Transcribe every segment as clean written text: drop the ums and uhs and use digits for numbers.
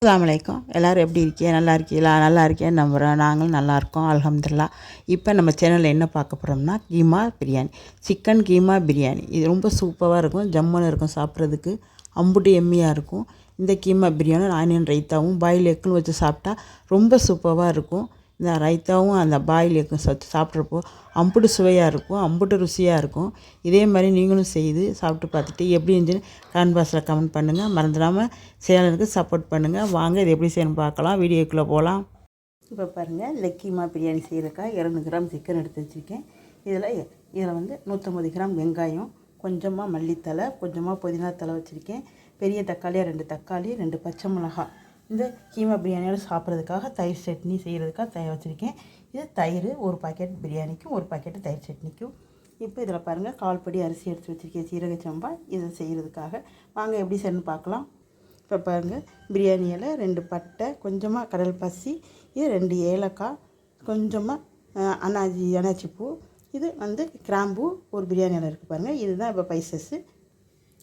அஸ்ஸலாமு அலைக்கும். எல்லோரும் எப்படி இருக்கீங்க? நல்லா இருக்கீங்களா? நல்லா இருக்கேன்னு நம்புகிறேன். நாங்களும் நல்லாயிருக்கோம் அல்ஹம்துலில்லாஹ். இப்போ நம்ம சேனலில் என்ன பார்க்க போகிறோம்னா கீமா பிரியாணி, சிக்கன் கீமா பிரியாணி. இது ரொம்ப சூப்பராக இருக்கும், ஜம்முன்னு இருக்கும், சாப்பிட்றதுக்கு அம்புட்டு எம்மியாக இருக்கும். இந்த கீமா பிரியாணி ஆனியன் ரைத்தாவும் பாயில் எக்குன்னு வச்சு சாப்பிட்டா ரொம்ப சூப்பராக இருக்கும். இந்த ரைத்தாவும் அந்த பாயில் எக்கும் வச்சு சாப்பிட்றப்போ அம்புட்டு சுவையாக இருக்கும், அம்புட்டு ருசியாக இருக்கும். இதே மாதிரி நீங்களும் செய்து சாப்பிட்டு பார்த்துட்டு எப்படி இருந்துச்சுன்னு கமெண்ட் பாக்ஸில் கமெண்ட் பண்ணுங்கள். மறந்துடாமல் சேனலுக்கு சப்போர்ட் பண்ணுங்கள். வாங்க இது எப்படி செய்யணும்னு பார்க்கலாம், வீடியோக்குள்ளே போகலாம். இப்போ பாருங்கள், இந்த கீமா பிரியாணி செய்கிறக்கா 200 கிராம் சிக்கன் எடுத்து வச்சுருக்கேன். இதில் வந்து 150 கிராம் வெங்காயம், கொஞ்சமாக மல்லித்தலை, கொஞ்சமாக புதினா தலை வச்சுருக்கேன். பெரிய தக்காளியாக 2 தக்காளி, 2 பச்சை மிளகாய். இந்த கீமா பிரியாணியோட சாப்பிட்றதுக்காக தயிர் சட்னி செய்கிறதுக்காக தயிர் வச்சுருக்கேன். இது தயிர் ஒரு பாக்கெட் பிரியாணிக்கும், ஒரு பாக்கெட்டு தயிர் சட்னிக்கும். இப்போ இதில் பாருங்கள், 1/4 படி அரிசி எடுத்து வச்சுருக்கேன், சீரக சம்பா. இதை செய்கிறதுக்காக வாங்க எப்படி செய்யணும்னு பார்க்கலாம். இப்போ பாருங்கள், பிரியாணி இலை, 2 பட்டை, கொஞ்சமாக கடல் பாசி, இது 2 ஏலக்காய், கொஞ்சமாக அனாச்சி பூ, இது வந்து கிராம்பு, ஒரு பிரியாணி இலை இருக்குது பாருங்கள். இதுதான் இப்போ பைசஸ்ஸு.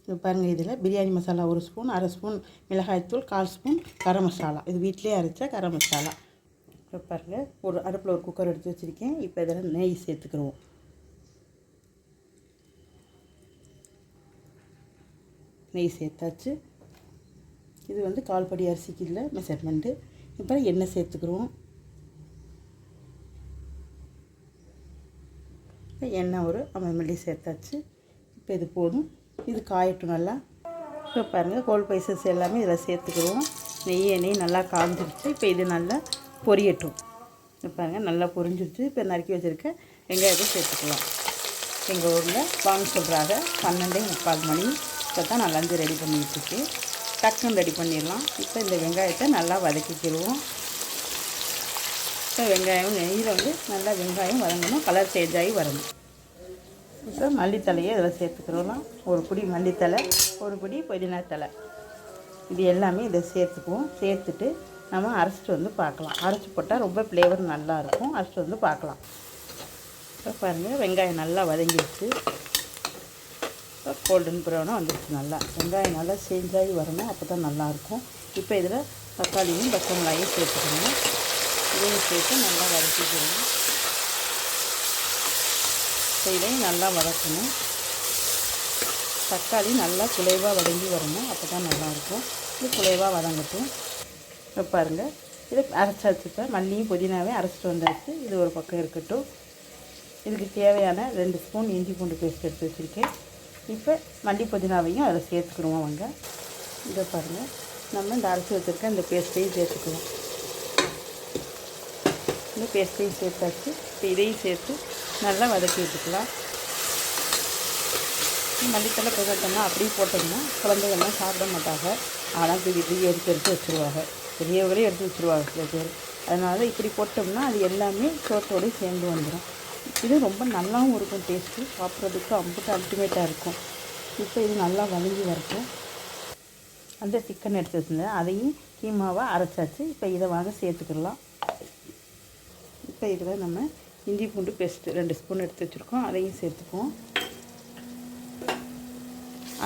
இப்போ பாருங்கள், இதில் பிரியாணி மசாலா 1 ஸ்பூன், 1/2 ஸ்பூன் மிளகாய்த்தூள், 1/4 ஸ்பூன் கரம் மசாலா, இது வீட்டிலே அரைச்ச கரம் மசாலா. இப்போ பாருங்கள், ஒரு அடுப்பில் ஒரு குக்கர் எடுத்து வச்சுருக்கேன். இப்போ இதில் நெய் சேர்த்துக்கிடுவோம். நெய் சேர்த்தாச்சு. இது வந்து 1/4 படி அரிசிக்கு இல்லை மெஷர்மெண்ட்டு. இப்போ எண்ணெய் சேர்த்துக்கிறோம். இப்போ எண்ணெய் ஒரு 50 மில்லி சேர்த்தாச்சு. இப்போ இது போதும், இது காயட்டும் நல்லா. இப்போ பாருங்கள், ஹோல் ஸ்பைசஸ் எல்லாமே இதில் சேர்த்துக்கிறோம். எண்ணெய் நல்லா காஞ்சிருச்சு. இப்போ இது நல்லா பொரியட்டும். இப்போ பாருங்கள், நல்லா பொரிஞ்சிருச்சு. இப்போ நறுக்கி வச்சுருக்க வெங்காயத்தை சேர்த்துக்கலாம். எங்கள் ஊரில் வாங்க சொல்கிறாங்க 12:45 மணி. இப்போ தான் நான் லஞ்சு ரெடி பண்ணிகிட்ருக்கு. டக்குன்னு ரெடி பண்ணிடலாம். இப்போ இந்த வெங்காயத்தை நல்லா வதக்கிக்கிடுவோம். இப்போ வெங்காயம் நெய்யில் வந்து நல்லா வெங்காயம் வதங்கணும், கலர் சேஞ்ச் ஆகி வரணும். இப்போ மல்லித்தலையை இதில் சேர்த்துக்கிறோம். ஒரு பிடி மல்லித்தலை, ஒரு பிடி புதினா தலை, இது எல்லாமே இதை சேர்த்துக்குவோம். சேர்த்துட்டு நம்ம அரைச்சிட்டு வந்து பார்க்கலாம். அரைச்சி போட்டால் ரொம்ப ஃப்ளேவர் நல்லாயிருக்கும். அரைச்சிட்டு வந்து பார்க்கலாம். இப்போ பாருங்கள், வெங்காயம் நல்லா வதங்கிடுச்சு. இப்போ கோல்டன் ப்ரௌனாக வந்துடுச்சு. நல்லா வெங்காயம் நல்லா சேஞ்ச் ஆகி வரணும், அப்போ தான் நல்லாயிருக்கும். இப்போ இதில் தக்காளியும் பச்சை மிளகாயும் சேர்த்துக்கணும். இதையும் சேர்த்து நல்லா வதக்கிக்கணும். இதையும் நல்லா வதக்கணும். தக்காளி நல்லா குலைவாக வதங்கி வரணும், அப்போ தான் நல்லாயிருக்கும். இது குலைவாக வதங்கட்டும். இப்போ பாருங்கள், இது அரைச்சாச்சு. இப்போ மல்லியும் புதினாவே அரைச்சிட்டு வந்தாச்சு. இது ஒரு பக்கம் இருக்கட்டும். இதுக்கு தேவையான 2 ஸ்பூன் இஞ்சி பூண்டு பேஸ்ட் எடுத்து வச்சுருக்கேன். இப்போ மல்லி புதினாவையும் அதில் சேர்த்துக்கிடுவோம். வாங்க, இதை பாருங்கள், நம்ம இந்த அரைச்சி வச்சுருக்க இந்த பேஸ்ட்டையும் சேர்த்துக்குவோம். இந்த பேஸ்ட்டையும் சேர்த்தாச்சு. இப்போ இதையும் சேர்த்து நல்லா வதக்கி வச்சுக்கலாம். மல்லித்தலை புதினா அப்படியே போட்டோம்னா குழந்தைகள்லாம் சாப்பிட மாட்டாங்க. ஆனால் தூக்கி எடுத்து வச்சுருவாங்க. பெரியவர்களே எடுத்து வச்சுருவாங்க சில பேர். அதனால் இப்படி போட்டோம்னா அது எல்லாமே சோத்தோடு சேர்ந்து வந்துடும். இது ரொம்ப நல்லாவும் இருக்கும். டேஸ்ட்டு சாப்பிட்றதுக்கு அம்புட்டு அல்டிமேட்டாக இருக்கும். இப்போ இது நல்லா வதங்கி வரட்டும். அந்த சிக்கன் எடுத்து வச்சுருந்தேன், அதையும் கீமாவாக அரைச்சாச்சு. இப்போ இதை வாங்க சேர்த்துக்கிடலாம். இப்போ இதில் நம்ம இஞ்சி பூண்டு பேஸ்ட்டு 2 ஸ்பூன் எடுத்து வச்சுருக்கோம், அதையும் சேர்த்துக்குவோம்.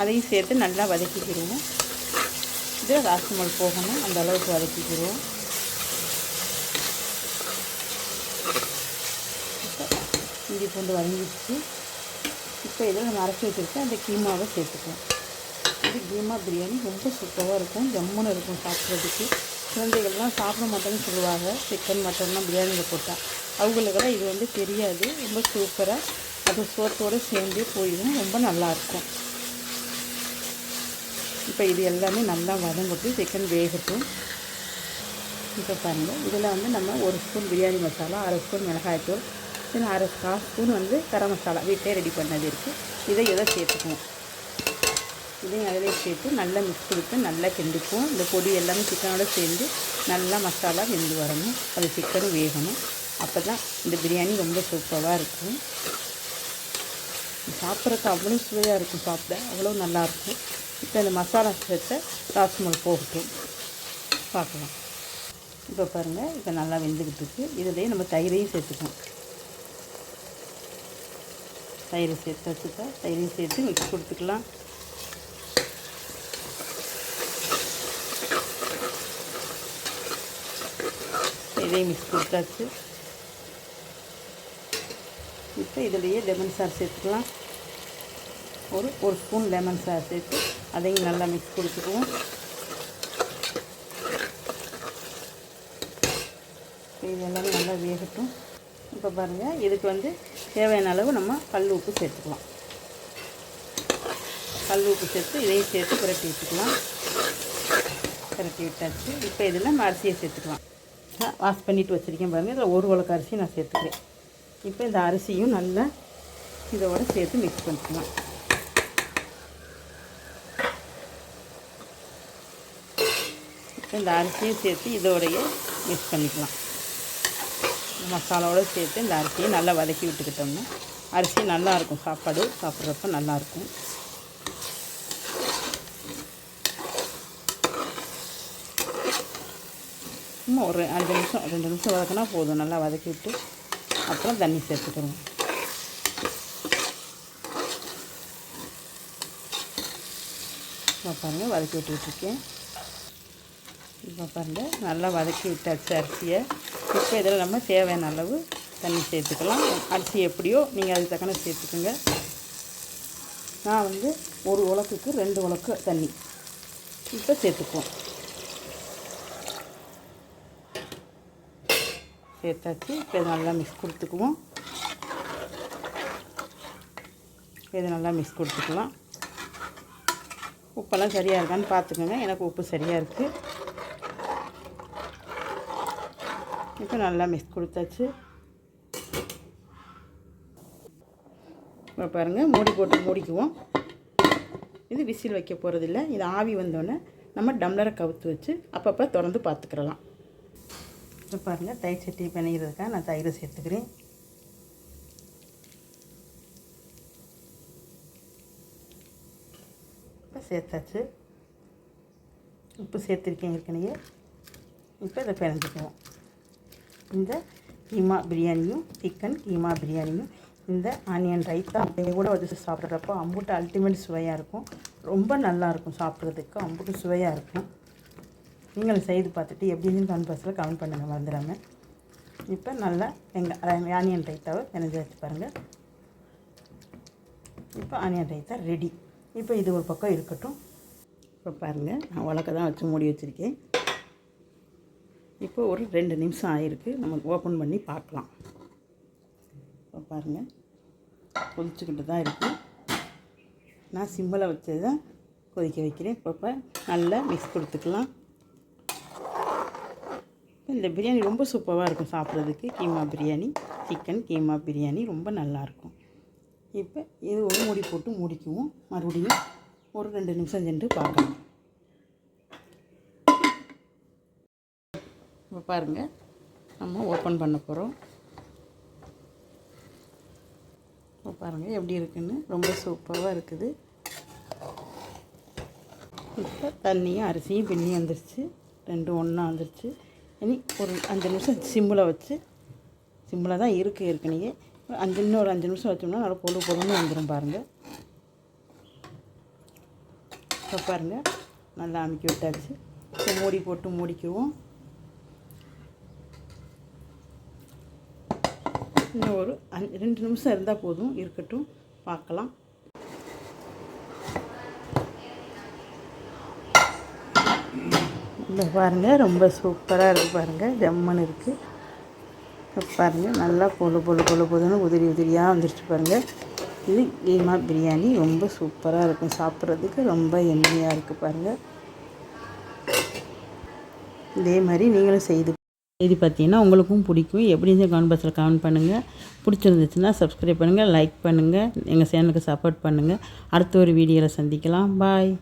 அதையும் சேர்த்து நல்லா வதக்கிக்கிடுவோம். இது ராஸ்மல் போகணும், அந்த அளவுக்கு வதக்கிக்கிடுவோம். இஞ்சி பூண்டு வதங்கிடுச்சு. இப்போ இதில் நம்ம அரைச்சி வச்சுருக்கேன் அந்த கீமாவை சேர்த்துக்குவோம். இது கீமா பிரியாணி ரொம்ப சூப்பராக இருக்கும், ஜம்முன்னு இருக்கும் சாப்பிட்றதுக்கு. குழந்தைகள்லாம் சாப்பிட மாட்டேன்னு சொல்லுவாங்க, சிக்கன் மட்டன்லாம் பிரியாணியில் போட்டால். அவங்களுக்கெல்லாம் இது வந்து தெரியாது. ரொம்ப சூப்பராக அது சோத்தோடு சேர்ந்து போயிடும், ரொம்ப நல்லாயிருக்கும். இப்போ இது எல்லாமே நல்லா வதங்கட்டும், சிக்கன் வேகட்டும். இப்போ பாருங்கள், இதில் வந்து நம்ம 1 ஸ்பூன் பிரியாணி மசாலா, 1/2 ஸ்பூன் மிளகாய்த்தூள், இன்னும் 1/2 ஸ்பூன் வந்து கரம் மசாலா வீட்டிலே ரெடி பண்ணது இருக்குது. இதை சேர்த்துக்குவோம். இதையும் அதிலே சேர்த்து நல்லா மிக்ஸ் கொடுத்து நல்லா கிண்டிக்குவோம். இந்த பொடி எல்லாமே சிக்கனோடு சேர்ந்து நல்லா மசாலா வெந்து வரணும், அது சிக்கனும் வேகணும். அப்போ தான் இந்த பிரியாணி ரொம்ப சூப்பராக இருக்கும். சாப்பிட்றதுக்கு அவ்வளோ சுவையாக இருக்கும், சாப்பிட அவ்வளோ நல்லாயிருக்கும். இப்போ இந்த மசாலா சேர்த்த ராஸ்மல் போகட்டும், பார்க்கலாம். இப்போ பாருங்கள், இப்போ நல்லா வெந்துக்கிட்டு இருக்குது. இதிலேயே நம்ம தயிரையும் சேர்த்துக்கோம். தயிரை சேர்த்து வச்சுக்கா, தயிரையும் சேர்த்து மிக்ஸ் கொடுத்துக்கலாம். இதையும் மிக்ஸ் கொடுத்தாச்சு. இப்போ இதிலேயே லெமன் சார் சேர்த்துக்கலாம். ஒரு ஸ்பூன் லெமன் சார் சேர்த்து அதையும் நல்லா மிக்ஸ் கொடுத்துக்குவோம். இது எல்லாமே நல்லா வேகட்டும். இப்போ பாருங்கள், இதுக்கு வந்து தேவையான அளவு நம்ம கல் உப்பு சேர்த்துக்கலாம். கல் உப்பு சேர்த்து இதையும் சேர்த்து புரட்டி வச்சுக்கலாம். புரட்டி விட்டாச்சு. இப்போ இதில் நம்ம அரிசியை சேர்த்துக்கலாம். வாஷ் பண்ணிவிட்டு வச்சுருக்கேன் பாருங்கள். இதில் ஒரு உலக்கு அரிசி நான் சேர்த்துக்கிறேன். இப்போ இந்த அரிசியும் நல்லா இதோட சேர்த்து மிக்ஸ் பண்ணிக்கலாம். இப்போ இந்த அரிசியும் சேர்த்து இதோடைய மிக்ஸ் பண்ணிக்கலாம். மசாலாவோடு சேர்த்து இந்த அரிசியை நல்லா வதக்கி விட்டுக்கிட்டோம்னா அரிசி நல்லாயிருக்கும். சாப்பாடு சாப்பிட்றப்ப நல்லாயிருக்கும். சும்மா ஒரு 2 நிமிஷம் வதக்கினா போதும். நல்லா வதக்கி விட்டு அப்புறம் தண்ணி சேர்த்துக்கிறோம். இப்போ பாருங்கள், வதக்கி விட்டுருக்கேன். இப்போ பாருங்கள், நல்லா வதக்கி விட்டாச்சு அரிசியை. இப்போ இதில் நம்ம தேவையான அளவு தண்ணி சேர்த்துக்கலாம். அரிசி எப்படியோ நீங்கள் அதுக்கு தக்கன சேர்த்துக்குங்க. நான் வந்து ஒரு உலக்குக்கு 2 உலக்கு தண்ணி இப்போ சேர்த்துக்குவோம். சேர்த்தாச்சு. இப்போ இதை நல்லா மிக்ஸ் கொடுத்துக்குவோம். இதை நல்லா மிக்ஸ் கொடுத்துக்கலாம். உப்பெல்லாம் சரியாக இருக்கான்னு பார்த்துக்கோங்க. எனக்கு உப்பு சரியாக இருக்குது. இப்போ நல்லா மிக்ஸ் கொடுத்தாச்சு. இப்போ பாருங்கள், மூடி போட்டு மூடிக்குவோம். இது விசில் வைக்க போகிறதில்ல. இது ஆவி வந்தோடனே நம்ம டம்ளரை கவுத்து வச்சு அப்பப்போ திறந்து பார்த்துக்கிறலாம். இப்போ பாருங்கள், தயிர் சட்னி பிணைகிறதுக்காக நான் தயிரை சேர்த்துக்கிறேன். இப்போ சேர்த்தாச்சு. உப்பு சேர்த்துருக்கேன் ஏற்கனவே. இப்போ இதை பிணைஞ்சிக்குவோம். இந்த கீமா பிரியாணியும் சிக்கன் கீமா பிரியாணியும் இந்த ஆனியன் ரைத்தா அப்படியே கூட வச்சு சாப்பிட்றப்போ அம்புட்டு அல்டிமேட் சுவையாக இருக்கும். ரொம்ப நல்லாயிருக்கும் சாப்பிட்றதுக்கு. அம்புட்டு சுவையாக இருக்கும். நீங்களும் செய்து பார்த்துட்டு எப்படின்னு கமெண்ட் கமெண்ட் பண்ணுங்கள் மறந்துடாமல். இப்போ நல்லா ஆனியன் ரைத்தாவை பிணைஞ்சு வச்சு பாருங்கள். இப்போ ஆனியன் ரைத்தா ரெடி. இப்போ இது ஒரு பக்கம் இருக்கட்டும். இப்போ பாருங்கள், நான் உலக்க தான் வச்சு மூடி வச்சுருக்கேன். இப்போ ஒரு 2 நிமிஷம் ஆகிருக்கு. நம்ம ஓப்பன் பண்ணி பார்க்கலாம். இப்போ பாருங்கள், கொதிச்சுக்கிட்டு தான் இருக்குது. நான் சிம்மில் வச்சு தான் கொதிக்க வைக்கிறேன். இப்போ நல்லா மிக்ஸ் கொடுத்துக்கலாம். இந்த பிரியாணி ரொம்ப சூப்பராக இருக்கும் சாப்பிட்றதுக்கு. கீமா பிரியாணி, சிக்கன் கீமா பிரியாணி ரொம்ப நல்லாயிருக்கும். இப்போ இது ஒரு மூடி போட்டு மூடிக்குவோம். மறுபடியும் ஒரு 2 நிமிஷம் சென்று பார்க்கலாம். இப்போ பாருங்கள், நம்ம ஓப்பன் பண்ண போகிறோம். இப்போ பாருங்கள் எப்படி இருக்குன்னு. ரொம்ப சூப்பராக இருக்குது. இப்போ தண்ணியும் அரிசியும் பின்னி வந்துருச்சு. 2 ஒன்றா வந்துருச்சு. இனி ஒரு 5 நிமிஷம் சிம்மில் வச்சு, சிம்மில் தான் இருக்குது ஏற்கனவே. ஒரு 5 நிமிஷம் வச்சோம்னா நல்லா பொழுன்னு வந்துடும் பாருங்கள். இப்போ பாருங்கள், நல்லா அமுக்கி விட்டாச்சு. இப்போ மூடி போட்டு மூடிக்குவோம். இன்னும் ஒரு 2 நிமிஷம் இருந்தால் போதும். இருக்கட்டும், பார்க்கலாம். இந்த பாருங்கள், ரொம்ப சூப்பராக இருக்குது பாருங்கள். ஜம்மன் இருக்குது. பாருங்கள், நல்லா பொழுதுன்னு உதிரியாக வந்துருச்சு பாருங்கள். இது கீமா பிரியாணி ரொம்ப சூப்பராக இருக்கும். சாப்பிட்றதுக்கு ரொம்ப எண்ணெயாக இருக்குது பாருங்கள். இதே மாதிரி நீங்களும் செய்து பார்த்தீங்கன்னா உங்களுக்கும் பிடிக்கும். எப்படின்னு கமெண்ட் பாக்ஸில் கமெண்ட் பண்ணுங்கள். பிடிச்சிருந்துச்சுன்னா சப்ஸ்கிரைப் பண்ணுங்கள், லைக் பண்ணுங்கள், எங்கள் சேனலுக்கு சப்போர்ட் பண்ணுங்கள். அடுத்த ஒரு வீடியோவில் சந்திக்கலாம். பாய்.